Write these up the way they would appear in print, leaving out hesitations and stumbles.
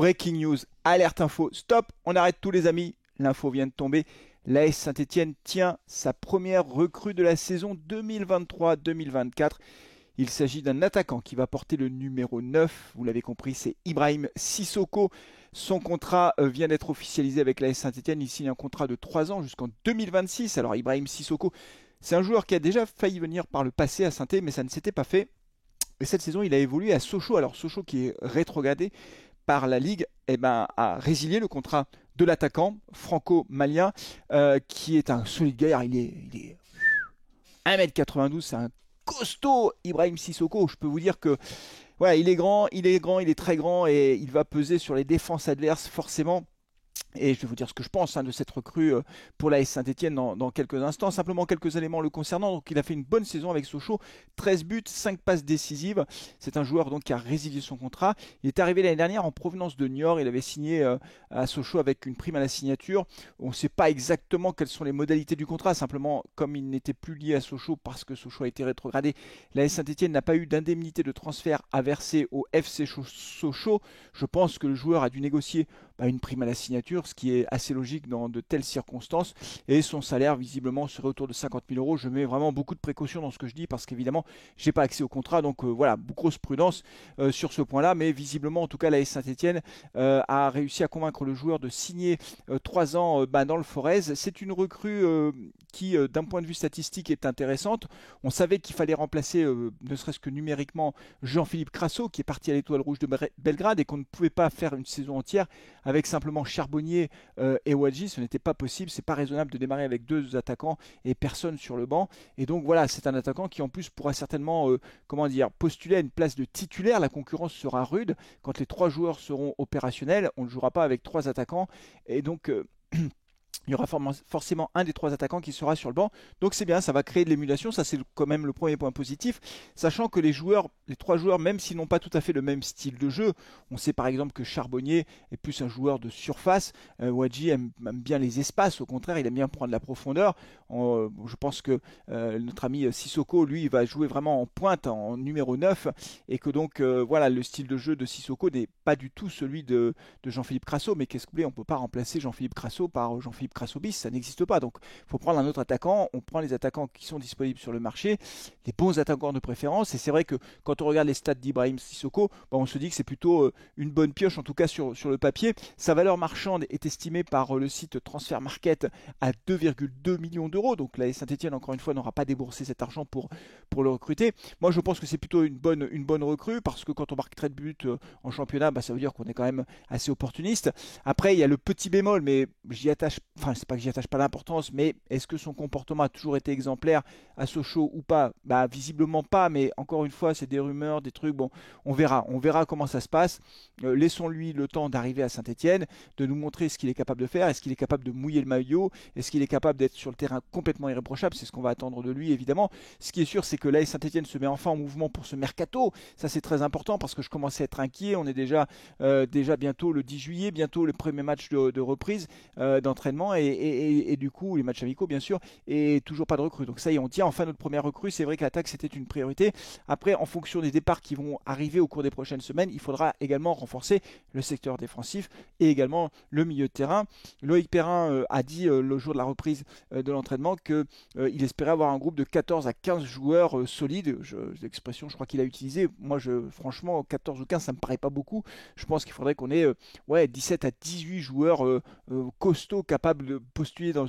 Breaking news, alerte info, stop, on arrête tous les amis, l'info vient de tomber. L'AS Saint-Étienne tient sa première recrue de la saison 2023-2024. Il s'agit d'un attaquant qui va porter le numéro 9, vous l'avez compris, c'est Ibrahim Sissoko. Son contrat vient d'être officialisé avec l'AS Saint-Étienne, il signe un contrat de 3 ans jusqu'en 2026. Alors Ibrahim Sissoko, c'est un joueur qui a déjà failli venir par le passé à Saint-Étienne, mais ça ne s'était pas fait. Et cette saison, il a évolué à Sochaux. Alors Sochaux qui est rétrogradé par la Ligue, a résilié le contrat de l'attaquant franco-malien, qui est un solide gaillard. Il est 1m92, c'est un costaud Ibrahim Sissoko. Je peux vous dire que ouais, il est grand, il est très grand et il va peser sur les défenses adverses forcément. Et je vais vous dire ce que je pense de cette recrue pour l'AS Saint-Étienne dans quelques instants. Simplement quelques éléments le concernant. Donc, il a fait une bonne saison avec Sochaux, 13 buts, 5 passes décisives. C'est un joueur donc qui a résilié son contrat. Il est arrivé l'année dernière en provenance de Niort. Il avait signé à Sochaux avec une prime à la signature. On ne sait pas exactement quelles sont les modalités du contrat. Simplement, comme il n'était plus lié à Sochaux parce que Sochaux a été rétrogradé, l'AS Saint-Étienne n'a pas eu d'indemnité de transfert à verser au FC Sochaux. Je pense que le joueur a dû négocier une prime à la signature, ce qui est assez logique dans de telles circonstances, et son salaire visiblement serait autour de 50 000 euros. Je mets vraiment beaucoup de précautions dans ce que je dis parce qu'évidemment j'ai pas accès au contrat, donc voilà, grosse prudence sur ce point là, mais visiblement en tout cas l'AS Saint-Étienne a réussi à convaincre le joueur de signer 3 ans dans le Forez. C'est une recrue qui d'un point de vue statistique est intéressante. On savait qu'il fallait remplacer ne serait-ce que numériquement Jean-Philippe Crasso qui est parti à l'Étoile Rouge de Belgrade et qu'on ne pouvait pas faire une saison entière avec simplement Charbonnier et Ouadji. Ce n'était pas possible, c'est pas raisonnable de démarrer avec 2 attaquants et personne sur le banc. Et donc voilà, c'est un attaquant qui en plus pourra certainement postuler à une place de titulaire. La concurrence sera rude. Quand les 3 joueurs seront opérationnels, on ne jouera pas avec 3 attaquants. Et donc il y aura forcément un des 3 attaquants qui sera sur le banc. Donc c'est bien, ça va créer de l'émulation. Ça c'est quand même le premier point positif. Sachant que les 3 joueurs, même s'ils n'ont pas tout à fait le même style de jeu, on sait par exemple que Charbonnier est plus un joueur de surface. Ouadji aime bien les espaces. Au contraire, il aime bien prendre la profondeur. Je pense que notre ami Sissoko, lui, va jouer vraiment en pointe, en numéro 9. Et que donc, voilà, le style de jeu de Sissoko n'est pas du tout celui de Jean-Philippe Crasso. Mais qu'est-ce que vous voulez, on ne peut pas remplacer Jean-Philippe Crasso par Jean-Philippe Crasso bis, ça n'existe pas. Donc il faut prendre un autre attaquant. On prend les attaquants qui sont disponibles sur le marché, les bons attaquants de préférence. Et c'est vrai que quand on regarde les stats d'Ibrahim Sissoko, on se dit que c'est plutôt une bonne pioche, en tout cas sur le papier. Sa valeur marchande est estimée par le site Transfer Market à 2,2 millions d'euros. Donc la Saint-Étienne, encore une fois, n'aura pas déboursé cet argent pour le recruter. Moi, je pense que c'est plutôt une bonne recrue parce que quand on marque 13 buts en championnat, ça veut dire qu'on est quand même assez opportuniste. Après, il y a le petit bémol, mais c'est pas que j'y attache pas d'importance, mais est-ce que son comportement a toujours été exemplaire à Sochaux ou pas? Visiblement pas, mais encore une fois, c'est des rumeurs, des trucs. Bon, on verra comment ça se passe. Laissons-lui le temps d'arriver à Saint-Étienne, de nous montrer ce qu'il est capable de faire. Est-ce qu'il est capable de mouiller le maillot? Est-ce qu'il est capable d'être sur le terrain complètement irréprochable? C'est ce qu'on va attendre de lui, évidemment. Ce qui est sûr, c'est que l'AS Saint-Étienne se met enfin en mouvement pour ce mercato. Ça, c'est très important parce que je commençais à être inquiet. On est déjà bientôt le 10 juillet, bientôt le premier match de reprise d'entraînement et du coup les matchs amicaux bien sûr, et toujours pas de recrue. Donc ça y est, on tient enfin notre première recrue. C'est vrai que l'attaque c'était une priorité. Après, en fonction des départs qui vont arriver au cours des prochaines semaines, il faudra également renforcer le secteur défensif et également le milieu de terrain. Loïc Perrin a dit le jour de la reprise de l'entraînement qu'il espérait avoir un groupe de 14 à 15 joueurs solides. L'expression je crois qu'il a utilisé. Moi franchement 14 ou 15 ça me paraît pas beaucoup. Je pense qu'il faudrait qu'on ait 17 à 18 joueurs costauds capables de postuler dans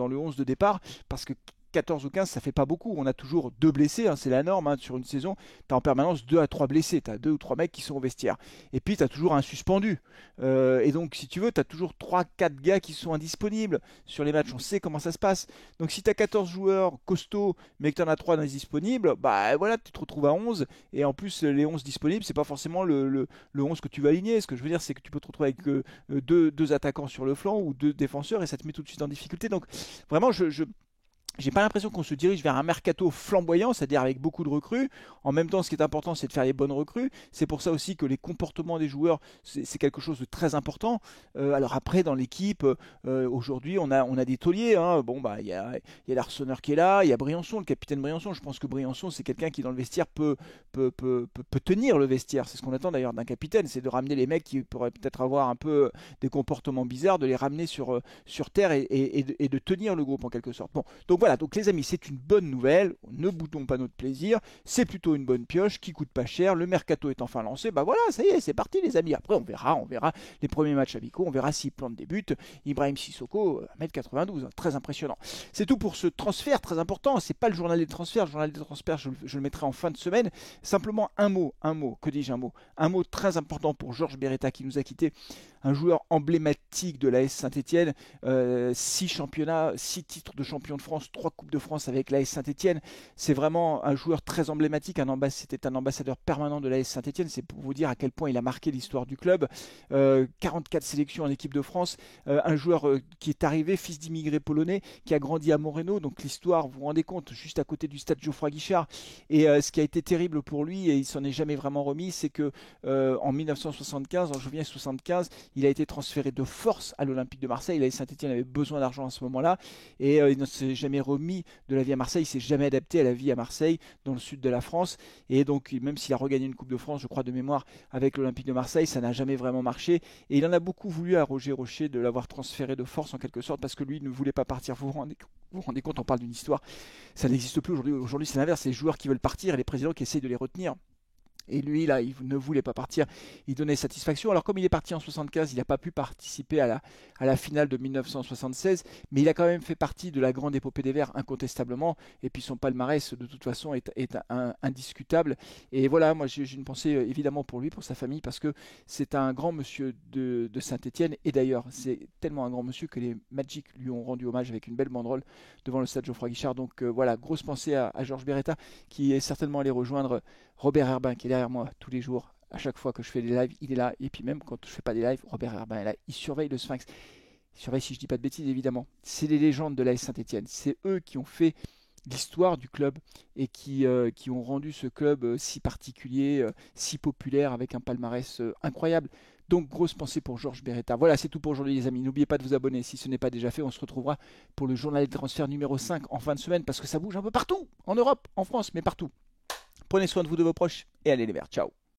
le 11 de départ, parce que 14 ou 15 ça fait pas beaucoup. On a toujours 2 blessés, c'est la norme sur une saison. Tu as en permanence 2 à 3 blessés, tu as 2 ou 3 mecs qui sont au vestiaire. Et puis tu as toujours un suspendu. Et donc si tu veux, tu as toujours 3-4 gars qui sont indisponibles sur les matchs. On sait comment ça se passe. Donc si tu as 14 joueurs costauds, mais que tu en as 3 d'indisponibles, voilà, tu te retrouves à 11. Et en plus, les 11 disponibles, c'est pas forcément le 11 que tu vas aligner. Ce que je veux dire, c'est que tu peux te retrouver avec 2 attaquants sur le flanc ou 2 défenseurs et ça te met tout de suite en difficulté. Donc vraiment, J'ai pas l'impression qu'on se dirige vers un mercato flamboyant, c'est-à-dire avec beaucoup de recrues. En même temps, ce qui est important, c'est de faire les bonnes recrues. C'est pour ça aussi que les comportements des joueurs, c'est quelque chose de très important. Alors après, dans l'équipe, aujourd'hui, on a des tauliers, hein. Bon, bah, il y a l'Arseneur qui est là, il y a Briançon, le capitaine Briançon. Je pense que Briançon, c'est quelqu'un qui, dans le vestiaire, peut tenir le vestiaire. C'est ce qu'on attend d'ailleurs d'un capitaine, c'est de ramener les mecs qui pourraient peut-être avoir un peu des comportements bizarres, de les ramener sur terre et de tenir le groupe en quelque sorte. Bon, donc voilà, donc les amis, c'est une bonne nouvelle, ne boutons pas notre plaisir, c'est plutôt une bonne pioche qui coûte pas cher, le mercato est enfin lancé, bah voilà, ça y est, c'est parti les amis. Après on verra les premiers matchs amicaux, on verra s'il plante des buts. Ibrahim Sissoko, 1m92, hein, très impressionnant. C'est tout pour ce transfert très important, c'est pas le journal des transferts, le journal des transferts je le mettrai en fin de semaine. Simplement un mot, que dis-je un mot très important pour Georges Beretta qui nous a quittés, un joueur emblématique de l'AS Saint-Etienne, 6 championnats, 6 titres de champion de France, 3 Coupes de France avec l'AS Saint-Etienne. C'est vraiment un joueur très emblématique, c'était un ambassadeur permanent de l'AS Saint-Etienne, c'est pour vous dire à quel point il a marqué l'histoire du club. 44 sélections en équipe de France, un joueur qui est arrivé, fils d'immigrés polonais, qui a grandi à Moreno, donc l'histoire, vous vous rendez compte, juste à côté du stade Geoffroy Guichard. Et ce qui a été terrible pour lui, et il s'en est jamais vraiment remis, c'est que en 1975, en juillet 75, il a été transféré de force à l'Olympique de Marseille. La Saint-Etienne avait besoin d'argent à ce moment-là et il ne s'est jamais remis de la vie à Marseille. Il s'est jamais adapté à la vie à Marseille, dans le sud de la France. Et donc, même s'il a regagné une Coupe de France, je crois de mémoire, avec l'Olympique de Marseille, ça n'a jamais vraiment marché. Et il en a beaucoup voulu à Roger Rocher de l'avoir transféré de force en quelque sorte parce que lui ne voulait pas partir. Vous vous rendez compte, on parle d'une histoire, ça n'existe plus aujourd'hui. Aujourd'hui, c'est l'inverse, c'est les joueurs qui veulent partir et les présidents qui essayent de les retenir. Et lui, là, il ne voulait pas partir. Il donnait satisfaction. Alors, comme il est parti en 75, il n'a pas pu participer à la finale de 1976. Mais il a quand même fait partie de la grande épopée des Verts, incontestablement. Et puis, son palmarès, de toute façon, est indiscutable. Et voilà, moi, j'ai une pensée évidemment pour lui, pour sa famille, parce que c'est un grand monsieur de Saint-Etienne. Et d'ailleurs, c'est tellement un grand monsieur que les Magic lui ont rendu hommage avec une belle banderole devant le stade Geoffroy Guichard. Donc, voilà, grosse pensée à Georges Beretta, qui est certainement allé rejoindre Robert Herbin qui est derrière moi tous les jours. À chaque fois que je fais des lives, il est là. Et puis même quand je fais pas des lives, Robert Herbin est là. Il surveille le Sphinx. Il surveille, si je dis pas de bêtises, évidemment. C'est les légendes de l'AS Saint-Etienne. C'est eux qui ont fait l'histoire du club et qui ont rendu ce club si particulier, si populaire, avec un palmarès incroyable. Donc, grosse pensée pour Georges Beretta. Voilà, c'est tout pour aujourd'hui, les amis. N'oubliez pas de vous abonner si ce n'est pas déjà fait. On se retrouvera pour le journal des transferts numéro 5 en fin de semaine parce que ça bouge un peu partout, en Europe, en France, mais partout. Prenez soin de vous, de vos proches et allez les Verts. Ciao.